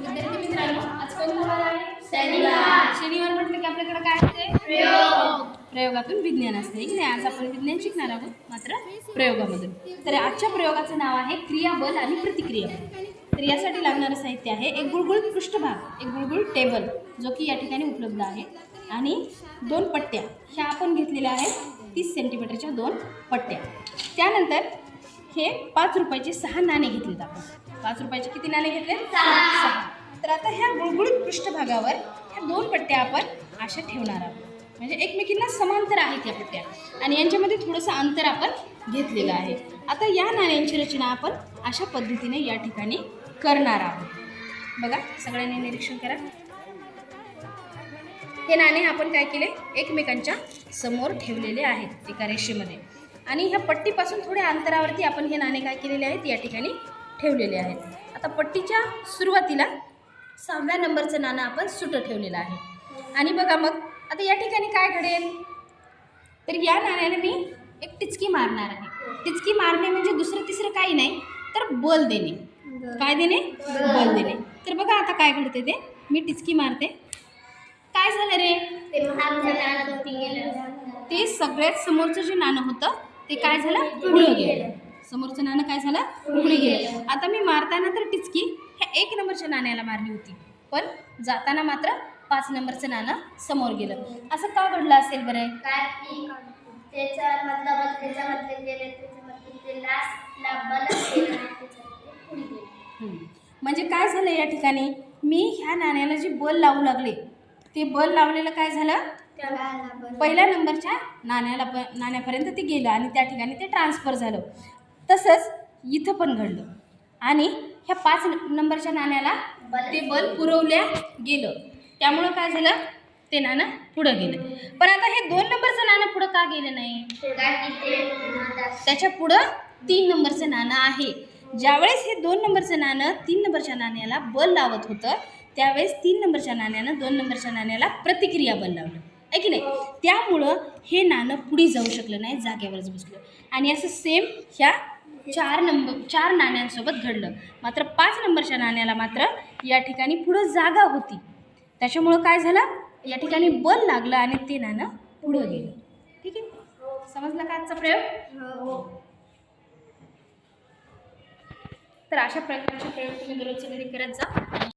विद्यार्थी मित्रांनो, आज कोणता वार आहे? शनिवार. शनिवार म्हटलं की आपल्याकडे काय असते? प्रयोग. प्रयोगातून विज्ञान असते की नाही. आज आपण विज्ञान शिकणार आहोत, मात्र प्रयोगामधून. तर आजच्या प्रयोगाचं नाव आहे क्रियाबल आणि प्रतिक्रिया. तर यासाठी लागणारं साहित्य आहे एक गुळगुळीत पृष्ठभाग, एक गुळगुळीत टेबल जो की या ठिकाणी उपलब्ध आहे, आणि 2 पट्ट्या. ह्या आपण घेतलेल्या आहेत 30 सेंटीमीटरच्या 2 पट्ट्या. त्यानंतर हे 5 रुपयाचे 6 नाणे घेतलेत आपण. 5 रुपयाचे किती नाणे घेतले? 6. तर आता ह्या गुळगुळीत पृष्ठभागावर ह्या 2 पट्ट्या आपण अशा ठेवणार आहोत. म्हणजे एकमेकींना समांतर आहेत या पट्ट्या, आणि यांच्यामध्ये थोडंसं अंतर आपण घेतलेलं आहे. आता या नाण्यांची रचना आपण अशा पद्धतीने या ठिकाणी करणार आहोत. बघा, सगळ्यांनी निरीक्षण करा. हे नाणे आपण काय केले? एकमेकांच्या समोर ठेवलेले आहेत एका रेषेमध्ये, आणि ह्या पट्टीपासून थोड्या अंतरावरती आपण हे नाणे काय केलेले आहेत? या ठिकाणी ठेवलेले आहेत. आता पट्टीच्या सुरुवातीला 6व्या नंबरचं नाणं आपण सुटं ठेवलेलं आहे. आणि बघा मग आता या ठिकाणी काय घडेल? तर या नाण्याने मी एक टिचकी मारणार आहे. टिचकी मारणे म्हणजे दुसरं तिसरं काही नाही, तर बल देणे. काय देणे? बल देणे. तर बघा आता काय घडते ते. मी टिचकी मारते. काय झालं रे? ते सगळ्यात समोरचं जे नाणं होतं ते काय झालं? पुढे गेलं. समोरचं नाणं काय झालं? पुढे गेलं. आता मी मारताना तर टिचकी ह्या 1 नंबरच्या नाण्याला मारली होती, पण जाताना मात्र 5 नंबरचं नाणं समोर गेलं. असं का घडलं असेल बरं? म्हणजे काय झालं या ठिकाणी? मी ह्या नाण्याला जे बल लावू लागले ते बल लावलेलं काय झालं? पहिल्या नंबरच्या नाण्यापर्यंत ते गेलं आणि त्या ठिकाणी ते ट्रान्सफर झालं. तसंच इथं पण घडलं, आणि ह्या 5 नंबरच्या नाण्याला ते बल पुरवल्या गेलं. त्यामुळं काय झालं? ते नाणं पुढं गेलं. पण आता हे 2 नंबरचं नाणं पुढं का गेलं नाही? त्याच्या पुढं 3 नंबरचं नाणं आहे. ज्यावेळेस हे 2 नंबरचं नाणं 3 नंबरच्या नाण्याला बल लावत होतं, त्यावेळेस 3 नंबरच्या नाण्यानं 2 नंबरच्या नाण्याला प्रतिक्रिया बल लावलं, आहे की नाही? त्यामुळं हे नाणं पुढे जाऊ शकलं नाही, जागेवरच बसलं. आणि असं सेम ह्या 4 नाण्यांसोबत घडलं. मात्र 5 नंबरच्या नाण्याला मात्र या ठिकाणी पुढं जागा होती. त्याच्यामुळं काय झालं? या ठिकाणी बल लागलं आणि ते नाणं पुढं गेलं. ठीक आहे, समजलं का आजचा प्रयोग? तर अशा प्रकारचे प्रयोग तुम्ही दररोजच्या घरी करत जा.